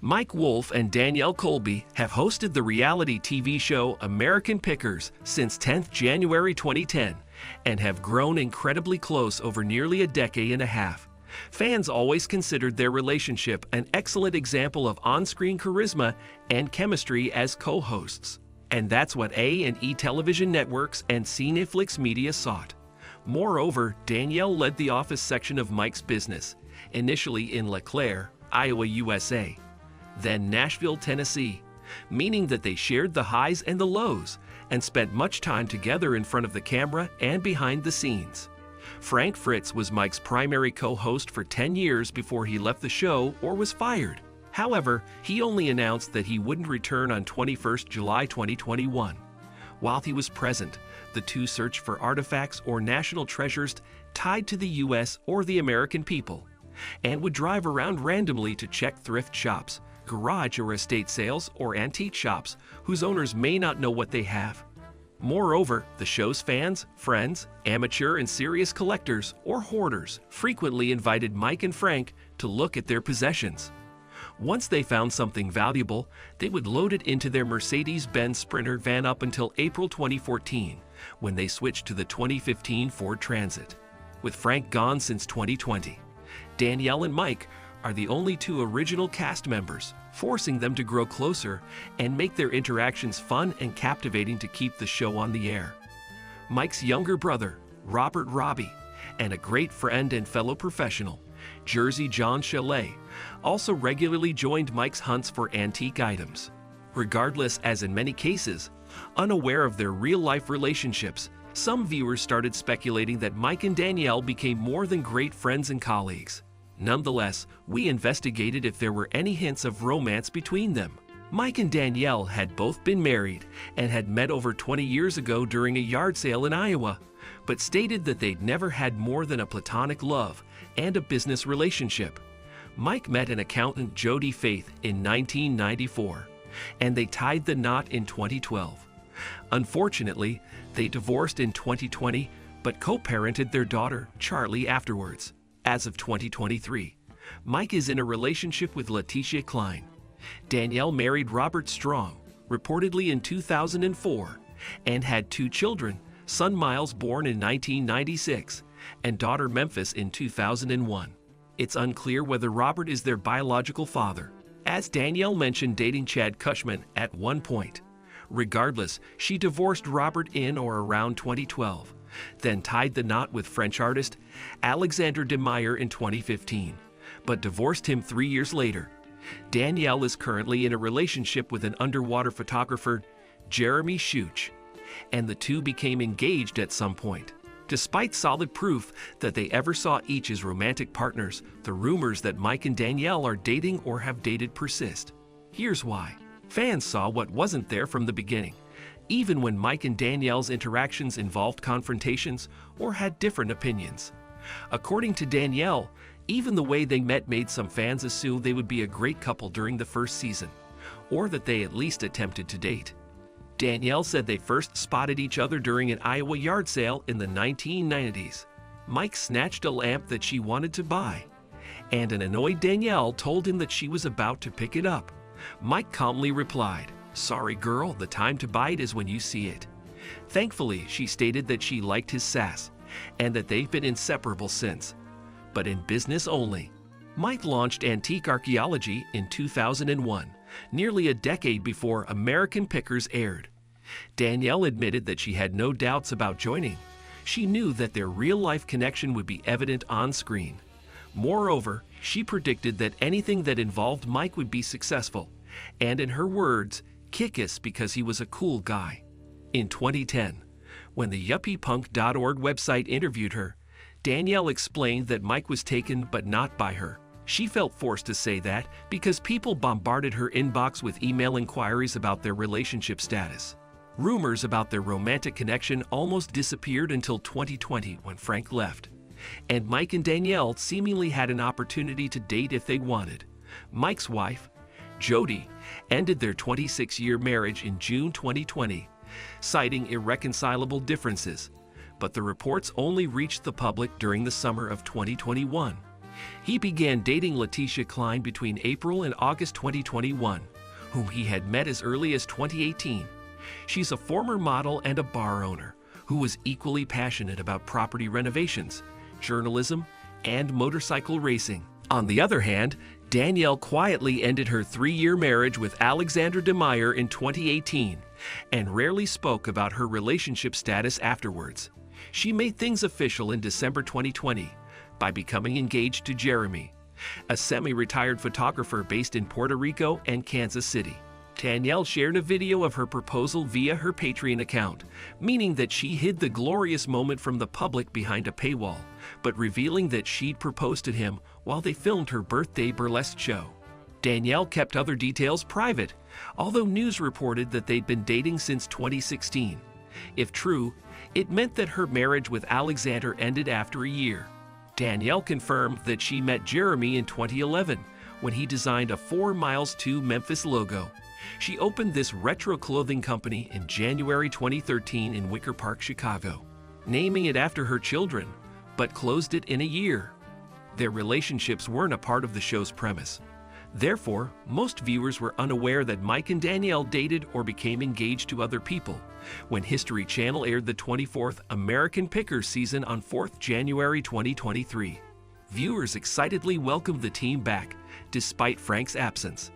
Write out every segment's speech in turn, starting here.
Mike, Wolfe and Danielle Colby have hosted the reality TV show American Pickers since 10th January 2010 and have grown incredibly close over nearly a decade and a half. Fans always considered their relationship an excellent example of on-screen charisma and chemistry as co-hosts. And that's what A&E television networks and Cineflix Media sought. Moreover, Danielle led the office section of Mike's business, initially in LeClaire, Iowa, USA, then Nashville, Tennessee, meaning that they shared the highs and the lows and spent much time together in front of the camera and behind the scenes. Frank Fritz was Mike's primary co-host for 10 years before he left the show or was fired. However, he only announced that he wouldn't return on 21st July 2021. While he was present, the two searched for artifacts or national treasures tied to the U.S. or the American people, and would drive around randomly to check thrift shops, garage or estate sales, or antique shops whose owners may not know what they have. Moreover, the show's fans, friends, amateur and serious collectors, or hoarders frequently invited Mike and Frank to look at their possessions. Once they found something valuable, they would load it into their Mercedes-Benz Sprinter van up until April 2014, when they switched to the 2015 Ford Transit. With Frank gone since 2020, Danielle and Mike are the only two original cast members, forcing them to grow closer and make their interactions fun and captivating to keep the show on the air. Mike's younger brother, Robert Robbie, and a great friend and fellow professional, Jersey John Chalet, also regularly joined Mike's hunts for antique items. Regardless, as in many cases, unaware of their real-life relationships, some viewers started speculating that Mike and Danielle became more than great friends and colleagues. Nonetheless, we investigated if there were any hints of romance between them. Mike and Danielle had both been married and had met over 20 years ago during a yard sale in Iowa, but stated that they'd never had more than a platonic love and a business relationship. Mike met an accountant, Jody Faith, in 1994, and they tied the knot in 2012. Unfortunately, they divorced in 2020, but co-parented their daughter, Charlie, afterwards. As of 2023, Mike is in a relationship with Letitia Klein. Danielle married Robert Strong, reportedly in 2004, and had two children, son Miles, born in 1996, and daughter Memphis in 2001. It's unclear whether Robert is their biological father, as Danielle mentioned dating Chad Cushman at one point. Regardless, she divorced Robert in or around 2012, then tied the knot with French artist Alexander de Meyer in 2015, but divorced him 3 years later. Danielle is currently in a relationship with an underwater photographer, Jeremy Schuch, and the two became engaged at some point. Despite solid proof that they ever saw each as romantic partners, the rumors that Mike and Danielle are dating or have dated persist. Here's why. Fans saw what wasn't there from the beginning, even when Mike and Danielle's interactions involved confrontations or had different opinions. According to Danielle, even the way they met made some fans assume they would be a great couple during the first season, or that they at least attempted to date. Danielle said they first spotted each other during an Iowa yard sale in the 1990s. Mike snatched a lamp that she wanted to buy, and an annoyed Danielle told him that she was about to pick it up. Mike calmly replied, "Sorry girl, the time to buy it is when you see it." Thankfully, she stated that she liked his sass, and that they've been inseparable since, but in business only. Mike launched Antique Archaeology in 2001, nearly a decade before American Pickers aired. Danielle admitted that she had no doubts about joining. She knew that their real-life connection would be evident on screen. Moreover, she predicted that anything that involved Mike would be successful, and in her words, kick-ass because he was a cool guy. In 2010, when the yuppiePunk.org website interviewed her, Danielle explained that Mike was taken but not by her. She felt forced to say that because people bombarded her inbox with email inquiries about their relationship status. Rumors about their romantic connection almost disappeared until 2020 when Frank left, and Mike and Danielle seemingly had an opportunity to date if they wanted. Mike's wife, Jody, ended their 26-year marriage in June 2020, citing irreconcilable differences, but the reports only reached the public during the summer of 2021. He began dating Letitia Klein between April and August 2021, whom he had met as early as 2018. She's a former model and a bar owner who was equally passionate about property renovations, journalism, and motorcycle racing. On the other hand, Danielle quietly ended her 3-year marriage with Alexander DeMeyer in 2018 and rarely spoke about her relationship status afterwards. She made things official in December 2020 by becoming engaged to Jeremy, a semi-retired photographer based in Puerto Rico and Kansas City. Danielle shared a video of her proposal via her Patreon account, meaning that she hid the glorious moment from the public behind a paywall, but revealing that she'd proposed to him while they filmed her birthday burlesque show. Danielle kept other details private, although news reported that they'd been dating since 2016. If true, it meant that her marriage with Alexander ended after a year. Danielle confirmed that she met Jeremy in 2011 when he designed a 4 Miles to Memphis logo. She opened this retro clothing company in January 2013 in Wicker Park, Chicago, naming it after her children, but closed it in a year. Their relationships weren't a part of the show's premise. Therefore, most viewers were unaware that Mike and Danielle dated or became engaged to other people when History Channel aired the 24th American Pickers season on 4th January 2023. Viewers excitedly welcomed the team back, despite Frank's absence.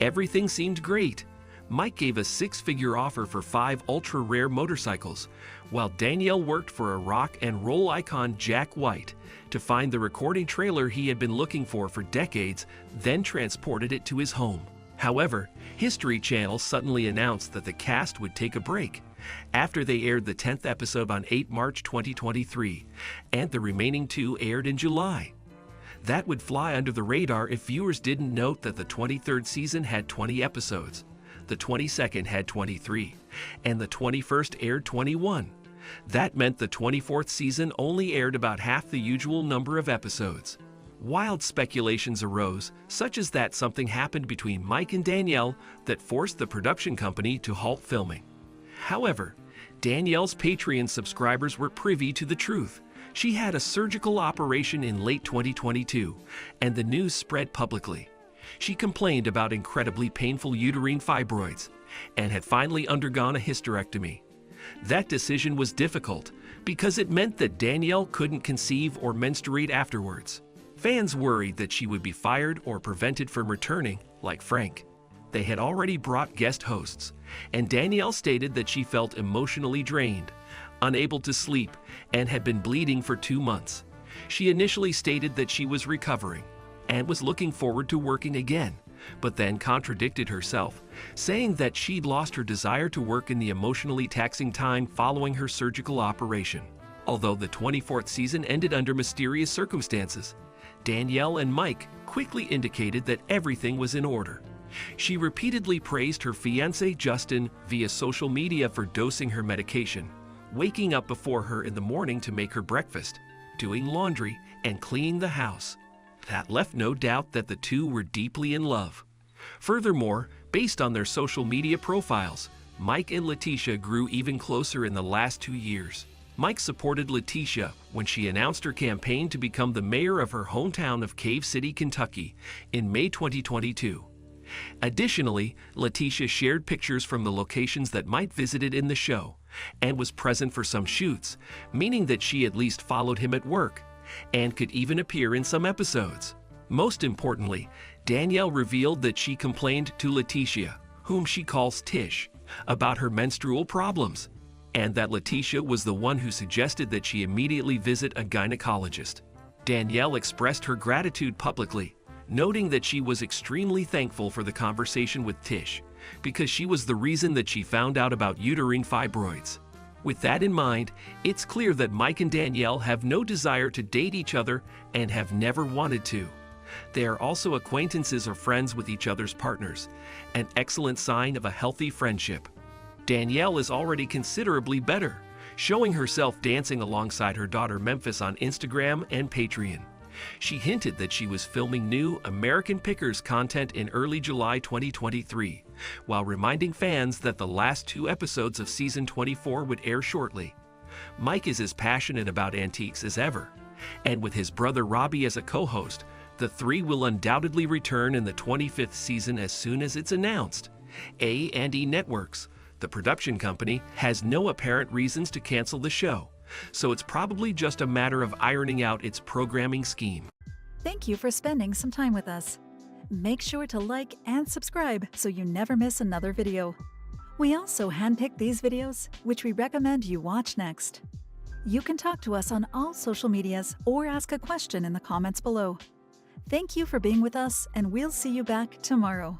Everything seemed great. Mike gave a 6-figure offer for 5 ultra-rare motorcycles, while Danielle worked for a rock and roll icon Jack White to find the recording trailer he had been looking for decades, then transported it to his home. However, History Channel suddenly announced that the cast would take a break after they aired the 10th episode on 8 March 2023, and the remaining 2 aired in July. That would fly under the radar if viewers didn't note that the 23rd season had 20 episodes, the 22nd had 23, and the 21st aired 21. That meant the 24th season only aired about half the usual number of episodes. Wild speculations arose, such as that something happened between Mike and Danielle that forced the production company to halt filming. However, Danielle's Patreon subscribers were privy to the truth. She had a surgical operation in late 2022, and the news spread publicly. She complained about incredibly painful uterine fibroids and had finally undergone a hysterectomy. That decision was difficult because it meant that Danielle couldn't conceive or menstruate afterwards. Fans worried that she would be fired or prevented from returning, like Frank. They had already brought guest hosts, and Danielle stated that she felt emotionally drained, unable to sleep, and had been bleeding for 2 months. She initially stated that she was recovering and was looking forward to working again, but then contradicted herself, saying that she'd lost her desire to work in the emotionally taxing time following her surgical operation. Although the 24th season ended under mysterious circumstances, Danielle and Mike quickly indicated that everything was in order. She repeatedly praised her fiancé Justin via social media for dosing her medication, waking up before her in the morning to make her breakfast, doing laundry, and cleaning the house. That left no doubt that the two were deeply in love. Furthermore, based on their social media profiles, Mike and Letitia grew even closer in the last 2 years. Mike supported Letitia when she announced her campaign to become the mayor of her hometown of Cave City, Kentucky, in May 2022. Additionally, Letitia shared pictures from the locations that Mike visited in the show and was present for some shoots, meaning that she at least followed him at work and could even appear in some episodes. Most importantly, Danielle revealed that she complained to Letitia, whom she calls Tish, about her menstrual problems, and that Letitia was the one who suggested that she immediately visit a gynecologist. Danielle expressed her gratitude publicly, noting that she was extremely thankful for the conversation with Tish, because she was the reason that she found out about uterine fibroids. With that in mind, it's clear that Mike and Danielle have no desire to date each other and have never wanted to. They are also acquaintances or friends with each other's partners, an excellent sign of a healthy friendship. Danielle is already considerably better, showing herself dancing alongside her daughter Memphis on Instagram and Patreon. She hinted that she was filming new American Pickers content in early July 2023, while reminding fans that the last 2 episodes of season 24 would air shortly. Mike is as passionate about antiques as ever, And with his brother Robbie as a co-host, the three will undoubtedly return in the 25th season as soon as it's announced. A&E Networks, the production company, has no apparent reasons to cancel the show, so it's probably just a matter of ironing out its programming scheme. Thank you for spending some time with us. Make sure to like and subscribe so you never miss another video. We also handpick these videos, which we recommend you watch next. You can talk to us on all social medias or ask a question in the comments below. Thank you for being with us, and we'll see you back tomorrow.